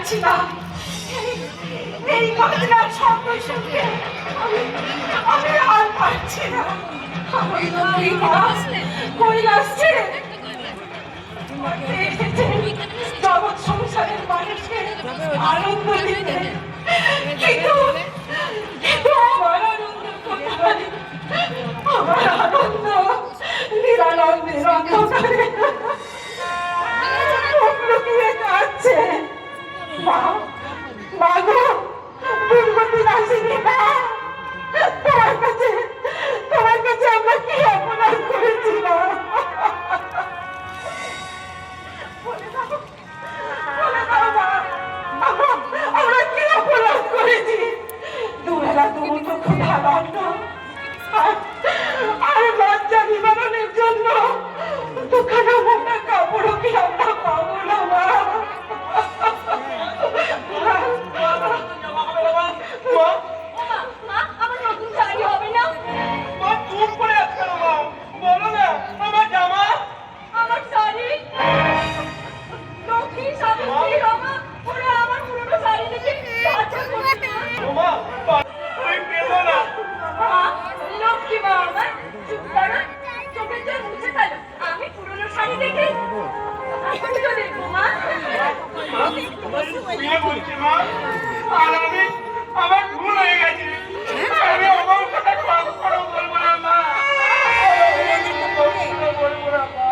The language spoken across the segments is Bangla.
পারছি না। এই বাজনার শব্দ শুনতে আমি আর পারছি না। আমার কৈলাস ছেড়ে এসেছে জগৎ সংসারের মানুষকে আনন্দ দিতে, কিন্তু আমার আনন্দ কোথায়? আমার আনন্দ নিরানন্দের অন্ধকারে লুকিয়ে কাঁদছে। মা, মা গো, দুর্গতি নাসিনী মা, তোমার কাছে আমরা কি অপরাধ করেছিলাম? আমরা কি অপরাধ করেছি? দুবেলা দুমুঠো ক্ষুধা দণ্ড আর লজ্জা নিবারণের জন্য দুখানা মোটা কাপড়ও কি আমরা পাবো না মা? আমার ভুল হয়ে গেছে, আমি আমার কথা ক্ষমা করো, বলবো না মা, বলবো না মা।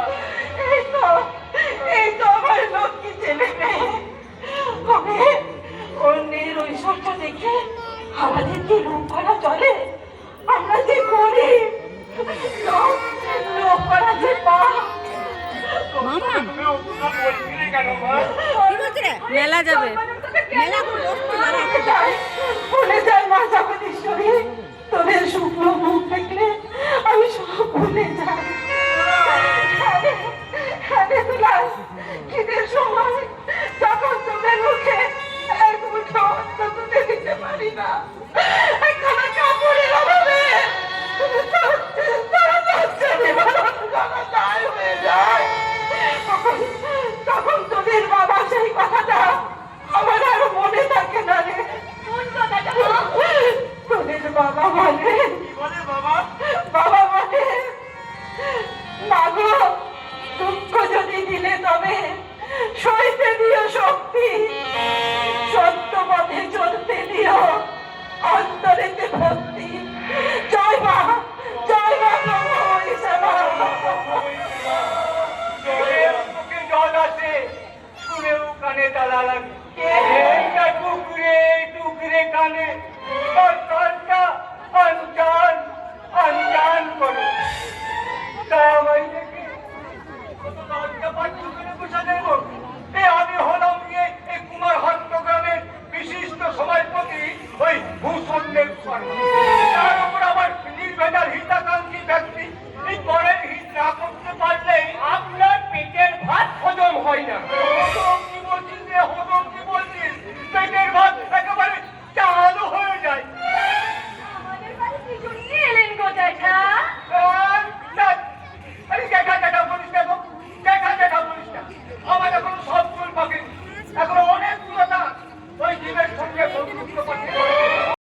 এই তো আমার লক্ষ্মী ছেলে মেয়ে, অন্যের ঐশ্বর্য দেখে আমাদের কি রূপ করা চলে? আমরা যে করি লোক করা যে পা। মেলা যাবে, ভুলে যাই মা জগদীশ্বরী, তোদের শুক্র মুখ দেখলে আমি সব ভুলে যাই। খিদের সময় যখন তোদের মুখে এক মুঠো অন্ন তুলে দিতে পারি না, একখানা কাপড়ের অভাবে তারা লজ্জা নিবারণ করা দায় হয়ে যায়, তখন তোদের বাবা সেই কথাটা আমার আর মনে থাকে না রে। তোদের বাবা বলে, বাবা বলে, মাগো দুঃখ যদি দিলে তবে সইতে দিও শক্তি, সত্য পথে চলতে দিও অন্তরেতে ভক্তি। জয় মা, জয় মা, জল আছে শুনেও কানে তালা লাগে, টুকরে টুকরে কানে কানটা আনজান আনজান করো। তা আমায় দেখে লজ্জা পাচ্ছ করে বসে দেবো? আমি হলাম গিয়ে এই কুমার হট্টগ্রামের বিশিষ্ট সমাজপতি, ওই ভূষণের কর্ম।